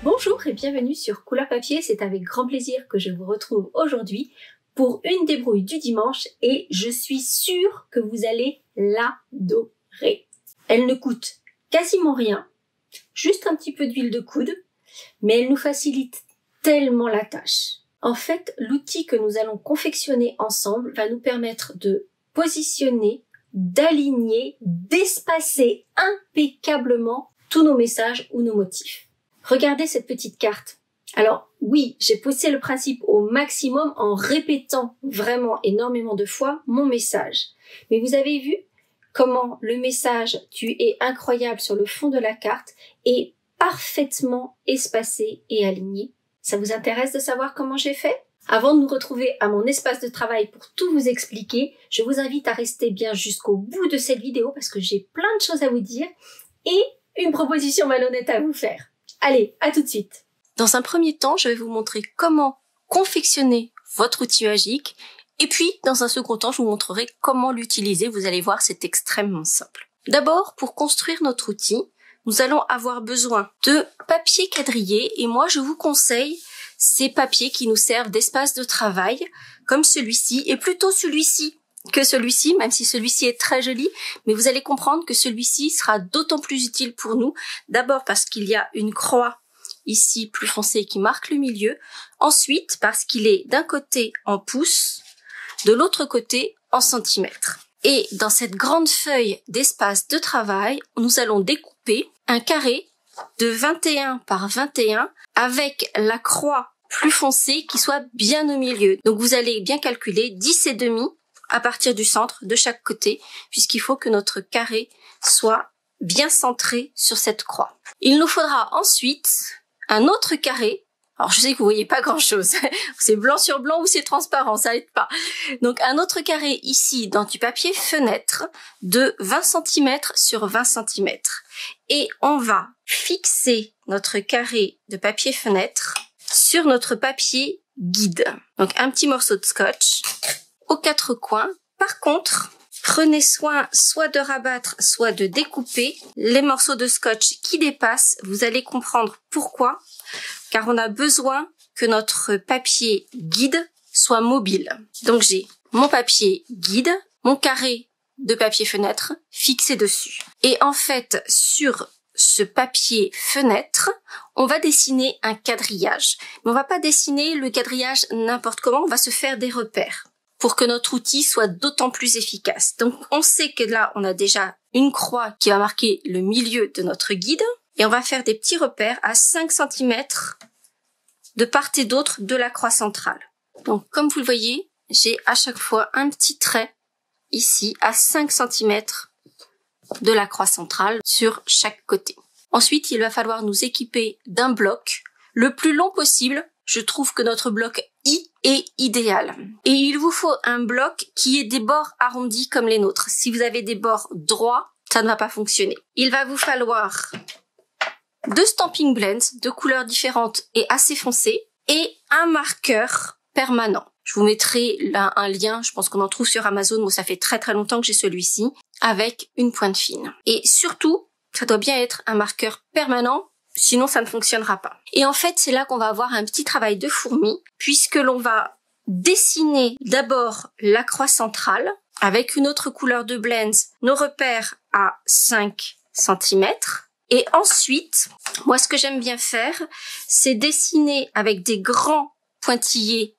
Bonjour et bienvenue sur Couleur Papier, c'est avec grand plaisir que je vous retrouve aujourd'hui pour une débrouille du dimanche et je suis sûre que vous allez l'adorer. Elle ne coûte quasiment rien, juste un petit peu d'huile de coude, mais elle nous facilite tellement la tâche. En fait, l'outil que nous allons confectionner ensemble va nous permettre de positionner, d'aligner, d'espacer impeccablement tous nos messages ou nos motifs. Regardez cette petite carte. Alors oui, j'ai poussé le principe au maximum en répétant vraiment énormément de fois mon message. Mais vous avez vu comment le message « Tu es incroyable » sur le fond de la carte est parfaitement espacé et aligné. Ça vous intéresse de savoir comment j'ai fait ? Avant de nous retrouver à mon espace de travail pour tout vous expliquer, je vous invite à rester bien jusqu'au bout de cette vidéo parce que j'ai plein de choses à vous dire et une proposition malhonnête à vous faire. Allez, à tout de suite. Dans un premier temps, je vais vous montrer comment confectionner votre outil magique et puis, dans un second temps, je vous montrerai comment l'utiliser. Vous allez voir, c'est extrêmement simple. D'abord, pour construire notre outil, nous allons avoir besoin de papier quadrillé et moi, je vous conseille ces papiers qui nous servent d'espace de travail, comme celui-ci, et plutôt celui-ci que celui-ci, même si celui-ci est très joli, mais vous allez comprendre que celui-ci sera d'autant plus utile pour nous, d'abord parce qu'il y a une croix ici plus foncée qui marque le milieu, ensuite parce qu'il est d'un côté en pouces, de l'autre côté en centimètres. Et dans cette grande feuille d'espace de travail, nous allons découper un carré de 21 par 21 avec la croix plus foncée qui soit bien au milieu. Donc vous allez bien calculer 10,5 à partir du centre de chaque côté, puisqu'il faut que notre carré soit bien centré sur cette croix. Il nous faudra ensuite un autre carré. Alors je sais que vous voyez pas grand chose, c'est blanc sur blanc ou c'est transparent, ça aide pas. Donc un autre carré ici dans du papier fenêtre de 20 cm sur 20 cm. Et on va fixer notre carré de papier fenêtre sur notre papier guide. Donc un petit morceau de scotch aux quatre coins. Par contre, prenez soin soit de rabattre, soit de découper les morceaux de scotch qui dépassent. Vous allez comprendre pourquoi, car on a besoin que notre papier guide soit mobile. Donc j'ai mon papier guide, mon carré de papier fenêtre fixé dessus. Et en fait, sur ce papier fenêtre, on va dessiner un quadrillage. Mais on va pas dessiner le quadrillage n'importe comment, on va se faire des repères pour que notre outil soit d'autant plus efficace. Donc on sait que là, on a déjà une croix qui va marquer le milieu de notre guide et on va faire des petits repères à 5 cm de part et d'autre de la croix centrale. Donc comme vous le voyez, j'ai à chaque fois un petit trait ici à 5 cm de la croix centrale sur chaque côté. Ensuite, il va falloir nous équiper d'un bloc le plus long possible. Je trouve que notre bloc I est idéal. Et il vous faut un bloc qui ait des bords arrondis comme les nôtres. Si vous avez des bords droits, ça ne va pas fonctionner. Il va vous falloir 2 stamping blends de couleurs différentes et assez foncées et un marqueur permanent. Je vous mettrai là un lien, je pense qu'on en trouve sur Amazon, moi ça fait très très longtemps que j'ai celui-ci, avec une pointe fine. Et surtout, ça doit bien être un marqueur permanent, sinon ça ne fonctionnera pas. Et en fait, c'est là qu'on va avoir un petit travail de fourmi, puisque l'on va dessiner d'abord la croix centrale, avec une autre couleur de blends, nos repères à 5 cm. Et ensuite, moi ce que j'aime bien faire, c'est dessiner avec des grands pointillés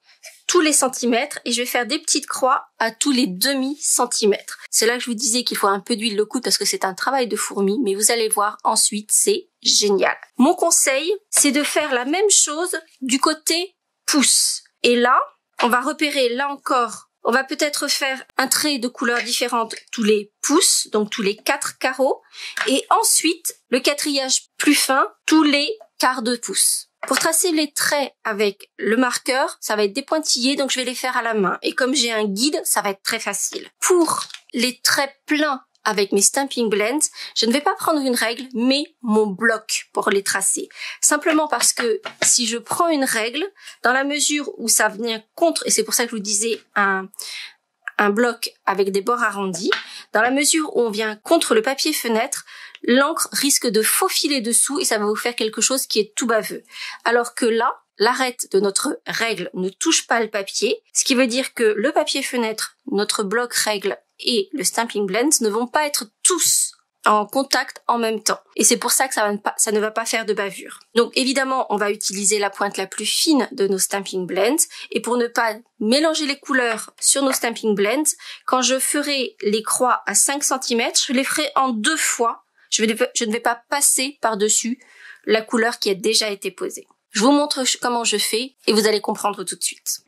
tous les centimètres et je vais faire des petites croix à tous les demi-centimètres. C'est là que je vous disais qu'il faut un peu d'huile de coude parce que c'est un travail de fourmi, mais vous allez voir ensuite, c'est génial. Mon conseil, c'est de faire la même chose du côté pouce. Et là, on va repérer là encore, on va peut-être faire un trait de couleurs différentes tous les pouces, donc tous les 4 carreaux, et ensuite le quadrillage plus fin tous les quarts de pouce. Pour tracer les traits avec le marqueur, ça va être des pointillés, donc je vais les faire à la main. Et comme j'ai un guide, ça va être très facile. Pour les traits pleins avec mes Stampin' Blends, je ne vais pas prendre une règle, mais mon bloc pour les tracer. Simplement parce que si je prends une règle, dans la mesure où ça vient contre, et c'est pour ça que je vous disais un bloc avec des bords arrondis. Dans la mesure où on vient contre le papier fenêtre, l'encre risque de faufiler dessous et ça va vous faire quelque chose qui est tout baveux. Alors que là, l'arête de notre règle ne touche pas le papier, ce qui veut dire que le papier fenêtre, notre bloc règle et le Stamping Blend ne vont pas être tous en contact en même temps. Et c'est pour ça que ça ne va pas faire de bavure. Donc évidemment, on va utiliser la pointe la plus fine de nos Stamping Blends. Et pour ne pas mélanger les couleurs sur nos Stamping Blends, quand je ferai les croix à 5 cm, je les ferai en 2 fois. Je ne vais pas passer par-dessus la couleur qui a déjà été posée. Je vous montre comment je fais et vous allez comprendre tout de suite.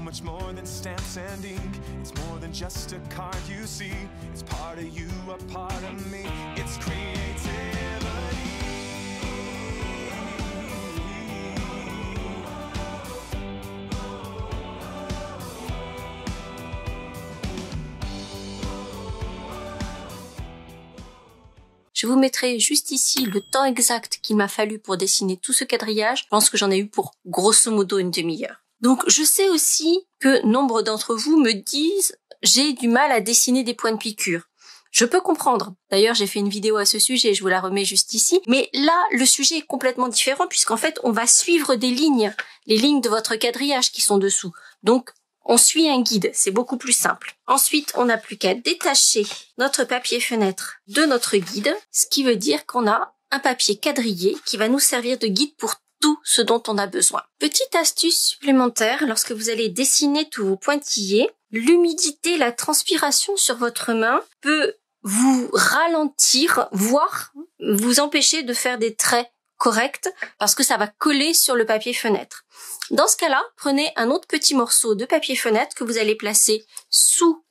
Much more than stamps and ink. It's more than just a card you see. It's part of you, a part of me. It's creativity. Je vous mettrai juste ici le temps exact qu'il m'a fallu pour dessiner tout ce quadrillage. Je pense que j'en ai eu pour grosso modo une demi-heure. Donc je sais aussi que nombre d'entre vous me disent « j'ai du mal à dessiner des points de piqûre ». Je peux comprendre. D'ailleurs, j'ai fait une vidéo à ce sujet, je vous la remets juste ici. Mais là, le sujet est complètement différent puisqu'en fait, on va suivre des lignes, les lignes de votre quadrillage qui sont dessous. Donc, on suit un guide, c'est beaucoup plus simple. Ensuite, on n'a plus qu'à détacher notre papier fenêtre de notre guide, ce qui veut dire qu'on a un papier quadrillé qui va nous servir de guide pour tout ce dont on a besoin. Petite astuce supplémentaire, lorsque vous allez dessiner tous vos pointillés, l'humidité, la transpiration sur votre main peut vous ralentir, voire vous empêcher de faire des traits corrects parce que ça va coller sur le papier fenêtre. Dans ce cas-là, prenez un autre petit morceau de papier fenêtre que vous allez placer sous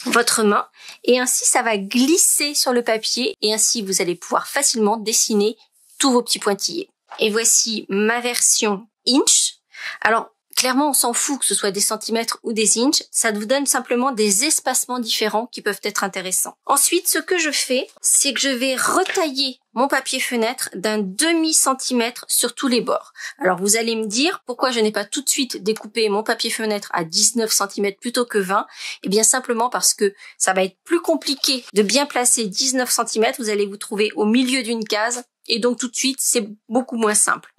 votre main et ainsi ça va glisser sur le papier et ainsi vous allez pouvoir facilement dessiner tous vos petits pointillés. Et voici ma version inch. Alors, clairement, on s'en fout que ce soit des centimètres ou des inches. Ça vous donne simplement des espacements différents qui peuvent être intéressants. Ensuite, ce que je fais, c'est que je vais retailler mon papier fenêtre d'un demi-centimètre sur tous les bords. Alors, vous allez me dire pourquoi je n'ai pas tout de suite découpé mon papier fenêtre à 19 cm plutôt que 20. Eh bien, simplement parce que ça va être plus compliqué de bien placer 19 cm. Vous allez vous trouver au milieu d'une case. Et donc tout de suite, c'est beaucoup moins simple.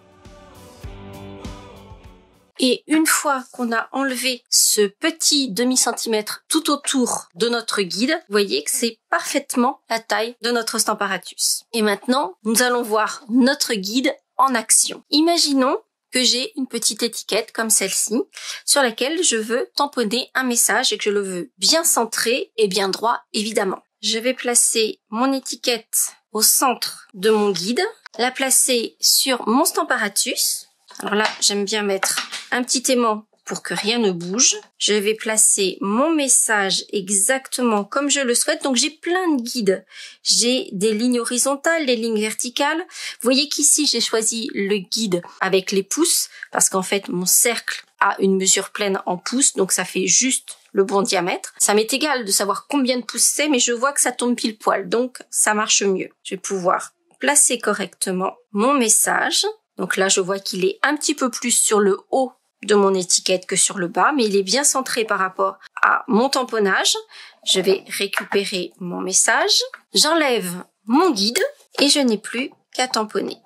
Et une fois qu'on a enlevé ce petit demi-centimètre tout autour de notre guide, vous voyez que c'est parfaitement la taille de notre Stamparatus. Et maintenant, nous allons voir notre guide en action. Imaginons que j'ai une petite étiquette comme celle-ci, sur laquelle je veux tamponner un message et que je le veux bien centré et bien droit, évidemment. Je vais placer mon étiquette au centre de mon guide, la placer sur mon Stamparatus. Alors là, j'aime bien mettre un petit aimant pour que rien ne bouge. Je vais placer mon message exactement comme je le souhaite. Donc j'ai plein de guides. J'ai des lignes horizontales, des lignes verticales. Vous voyez qu'ici, j'ai choisi le guide avec les pouces parce qu'en fait, mon cercle a une mesure pleine en pouces. Donc ça fait juste le bon diamètre. Ça m'est égal de savoir combien de pouces c'est, mais je vois que ça tombe pile poil. Donc ça marche mieux. Je vais pouvoir placer correctement mon message. Donc là, je vois qu'il est un petit peu plus sur le haut de mon étiquette que sur le bas, mais il est bien centré par rapport à mon tamponnage. Je vais récupérer mon message, j'enlève mon guide et je n'ai plus qu'à tamponner.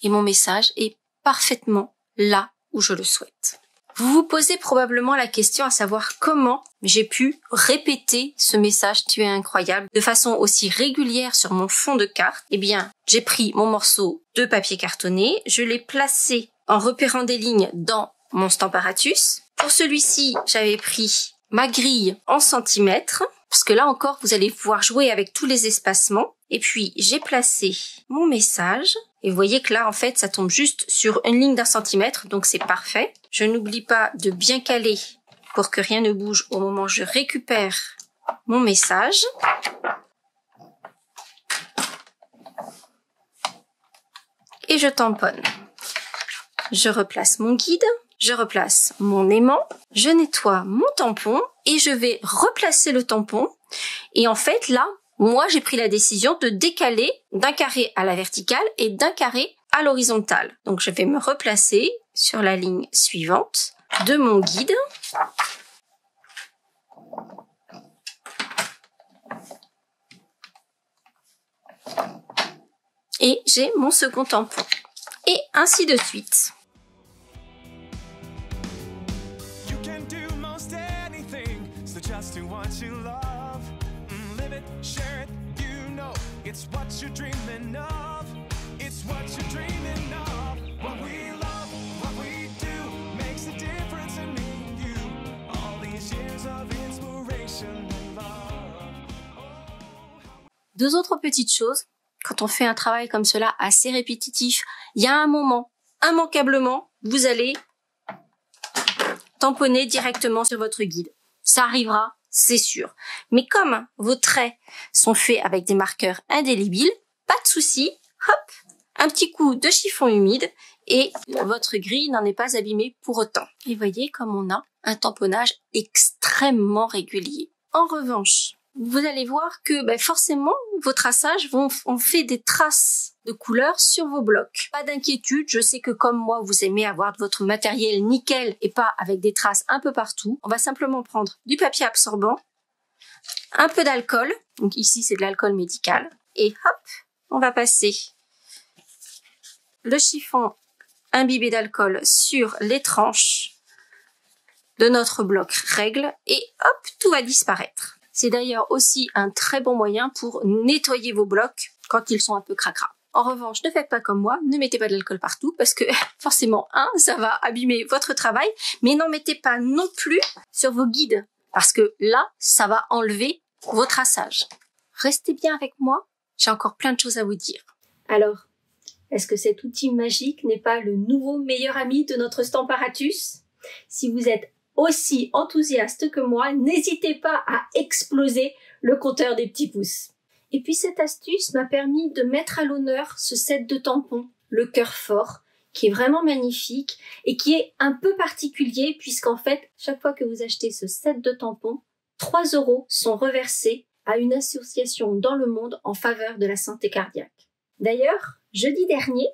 Et mon message est parfaitement là où je le souhaite. Vous vous posez probablement la question à savoir comment j'ai pu répéter ce message "Tu es incroyable" de façon aussi régulière sur mon fond de carte. Eh bien, j'ai pris mon morceau de papier cartonné, je l'ai placé en repérant des lignes dans mon Stamparatus. Pour celui-ci, j'avais pris ma grille en centimètres, parce que là encore, vous allez pouvoir jouer avec tous les espacements. Et puis, j'ai placé mon message. Et vous voyez que là, en fait, ça tombe juste sur une ligne d'1 centimètre, donc c'est parfait. Je n'oublie pas de bien caler pour que rien ne bouge au moment où je récupère mon message. Et je tamponne. Je replace mon guide. je replace mon aimant, je nettoie mon tampon et je vais replacer le tampon. Et en fait, là, moi, j'ai pris la décision de décaler d'un carré à la verticale et d'un carré à l'horizontale. Donc, je vais me replacer sur la ligne suivante de mon guide. Et j'ai mon second tampon. Et ainsi de suite. You can do most anything, so just do what you love. Live it, share it, you know it's what you're dreaming of. It's what you're dreaming of. What we love, what we do makes a difference in me and you. All these years of inspiration and love. Deux autres petites choses. Quand on fait un travail comme cela assez répétitif, il y a un moment, immanquablement, vous allez tamponner directement sur votre guide. Ça arrivera, c'est sûr. Mais comme vos traits sont faits avec des marqueurs indélébiles, pas de souci, hop, un petit coup de chiffon humide et votre grille n'en est pas abîmée pour autant. Et voyez comme on a un tamponnage extrêmement régulier. En revanche, vous allez voir que forcément, vos traçages ont fait des traces de couleurs sur vos blocs. Pas d'inquiétude, je sais que comme moi, vous aimez avoir votre matériel nickel et pas avec des traces un peu partout. On va simplement prendre du papier absorbant, un peu d'alcool, donc ici c'est de l'alcool médical, et hop, on va passer le chiffon imbibé d'alcool sur les tranches de notre bloc règle et hop, tout va disparaître. C'est d'ailleurs aussi un très bon moyen pour nettoyer vos blocs quand ils sont un peu cracra. En revanche, ne faites pas comme moi, ne mettez pas de l'alcool partout parce que forcément, ça va abîmer votre travail, mais n'en mettez pas non plus sur vos guides parce que là, ça va enlever vos traçages. Restez bien avec moi, j'ai encore plein de choses à vous dire. Alors, est-ce que cet outil magique n'est pas le nouveau meilleur ami de notre Stamparatus? Si vous êtes aussi enthousiaste que moi, n'hésitez pas à exploser le compteur des petits pouces. Et puis cette astuce m'a permis de mettre à l'honneur ce set de tampons, le cœur fort, qui est vraiment magnifique et qui est un peu particulier puisqu'en fait, chaque fois que vous achetez ce set de tampons, 3 € sont reversés à une association dans le monde en faveur de la santé cardiaque. D'ailleurs, jeudi dernier,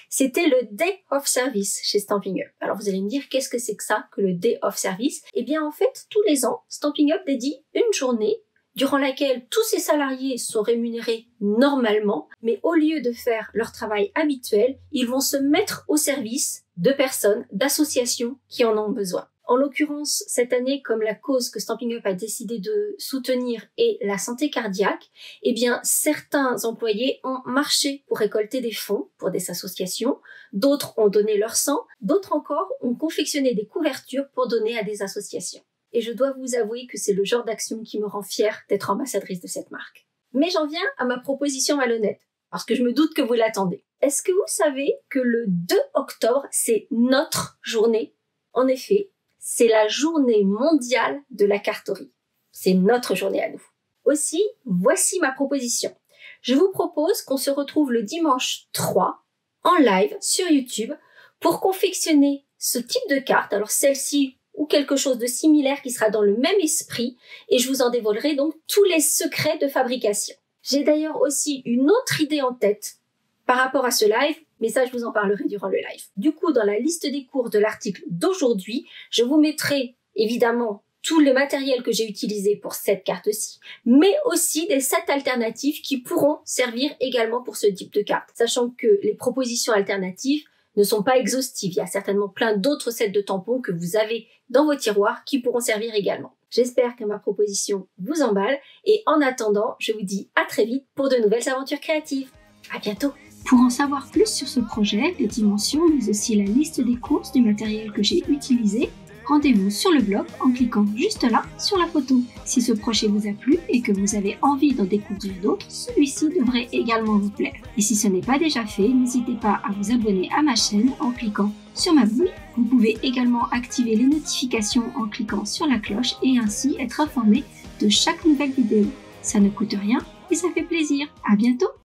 c'était le Day of Service chez Stampin' Up. Alors vous allez me dire, qu'est-ce que c'est que ça, que le Day of Service? Eh bien en fait, tous les ans, Stampin' Up dédie une journée durant laquelle tous ses salariés sont rémunérés normalement, mais au lieu de faire leur travail habituel, ils vont se mettre au service de personnes, d'associations qui en ont besoin. En l'occurrence, cette année, comme la cause que Stampin' Up a décidé de soutenir est la santé cardiaque, eh bien, certains employés ont marché pour récolter des fonds pour des associations, d'autres ont donné leur sang, d'autres encore ont confectionné des couvertures pour donner à des associations. Et je dois vous avouer que c'est le genre d'action qui me rend fière d'être ambassadrice de cette marque. Mais j'en viens à ma proposition malhonnête, parce que je me doute que vous l'attendez. Est-ce que vous savez que le 2 octobre, c'est notre journée? En effet, c'est la journée mondiale de la carterie. C'est notre journée à nous. Aussi, voici ma proposition. Je vous propose qu'on se retrouve le dimanche 3 en live sur YouTube pour confectionner ce type de carte. Alors celle-ci ou quelque chose de similaire qui sera dans le même esprit et je vous en dévoilerai donc tous les secrets de fabrication. J'ai d'ailleurs aussi une autre idée en tête par rapport à ce live, mais ça je vous en parlerai durant le live. Du coup, dans la liste des cours de l'article d'aujourd'hui, je vous mettrai évidemment tout le matériel que j'ai utilisé pour cette carte-ci, mais aussi des sets alternatifs qui pourront servir également pour ce type de carte, sachant que les propositions alternatives ne sont pas exhaustives. Il y a certainement plein d'autres sets de tampons que vous avez dans vos tiroirs qui pourront servir également. J'espère que ma proposition vous emballe et en attendant, je vous dis à très vite pour de nouvelles aventures créatives. À bientôt! Pour en savoir plus sur ce projet, les dimensions, mais aussi la liste des courses du matériel que j'ai utilisé, rendez-vous sur le blog en cliquant juste là sur la photo. Si ce projet vous a plu et que vous avez envie d'en découvrir d'autres, celui-ci devrait également vous plaire. Et si ce n'est pas déjà fait, n'hésitez pas à vous abonner à ma chaîne en cliquant sur ma bouille. Vous pouvez également activer les notifications en cliquant sur la cloche et ainsi être informé de chaque nouvelle vidéo. Ça ne coûte rien et ça fait plaisir. À bientôt!